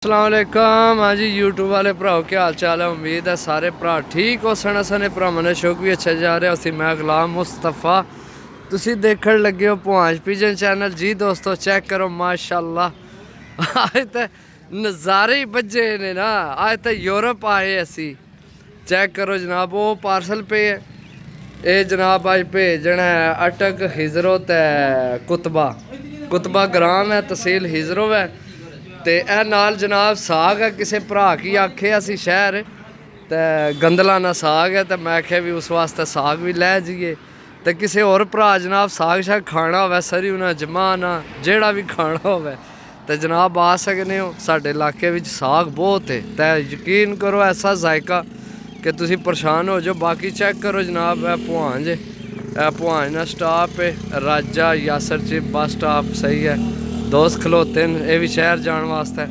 अस्सलाम वालेकुम। हाँ जी यूट्यूब वाले भराओ क्या हाल चाल है। उम्मीद है सारे भरा ठीक हो सन। सने भरावां ने शौक भी अच्छा जा रहा उसी मैं गुलाम मुस्तफा तुसी देखण लगे हो पुआंच पिजन चैनल जी। दोस्तों चेक करो माशाल्लाह आज तो नज़ारे ही बजे ने ना। आज तो यूरोप आए असी चेक करो जनाब। वो पार्सल पे ये जनाब अज भेजना है अटक हिजरो ते कुतबा ग्राम है तहसील हिजरो है। ਤੇ ਇਹ ਨਾਲ ਜਨਾਬ ਸਾਗ ਹੈ। ਕਿਸੇ ਭਰਾ ਕੀ ਆਖੇ ਅਸੀਂ ਸ਼ਹਿਰ ਤੇ ਗੰਦਲਾ ਨਾ ਸਾਗ ਹੈ ਤੇ ਮੈਂ ਆਖਿਆ ਵੀ ਉਸ ਵਾਸਤੇ ਸਾਗ ਵੀ ਲੈ ਜਾਈਏ। ਤੇ ਕਿਸੇ ਹੋਰ ਭਰਾ ਜਨਾਬ ਸਾਗ ਸ਼ਾਗ ਖਾਣਾ ਹੋਵੇ ਸਰੀ ਉਹਨਾਂ ਜਮਾਨਾ ਜਿਹੜਾ ਵੀ ਖਾਣਾ ਹੋਵੇ ਤੇ ਜਨਾਬ ਆ ਸਕਦੇ ਹੋ। ਸਾਡੇ ਇਲਾਕੇ ਵਿੱਚ ਸਾਗ ਬਹੁਤ ਹੈ ਤੇ ਯਕੀਨ ਕਰੋ ਐਸਾ ਜ਼ਾਇਕਾ ਕਿ ਤੁਸੀਂ ਪਰੇਸ਼ਾਨ ਹੋ ਜਾਓ। ਬਾਕੀ ਚੈੱਕ ਕਰੋ ਜਨਾਬ ਇਹ ਭੁਆਂਜ ਦਾ ਸਟਾਪ ਹੈ ਰਾਜਾ यासर चिप बस स्टॉप सही है। दोस्त खलोते हैं ये भी शहर जाने वास्ते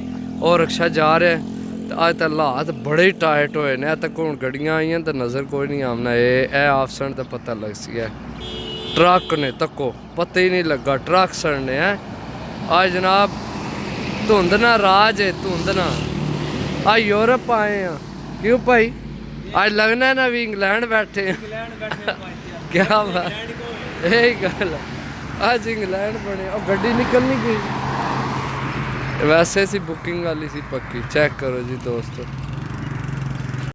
और रिक्शा जा रहे हैं। तो अज तो हालात बड़े ही टाइट होए ने तक हूँ गड्डियाँ आई तो नज़र कोई नहीं आमना। ये ऑप्शन तो पता लग सी है ट्रक ने तको पता ही नहीं लगा ट्रक सड़ने हैं। आज जनाब धुंध ना राज है धुंध ना आ यूरोप आए हैं। क्यों भाई आज लगना है ना भी इंग्लैंड बैठे हैं क्या बात यही गल आज इंग्लैंड बने और गड्डी निकल नहीं गई। वैसे सी बुकिंग वाली सी पक्की चेक करो जी दोस्तों।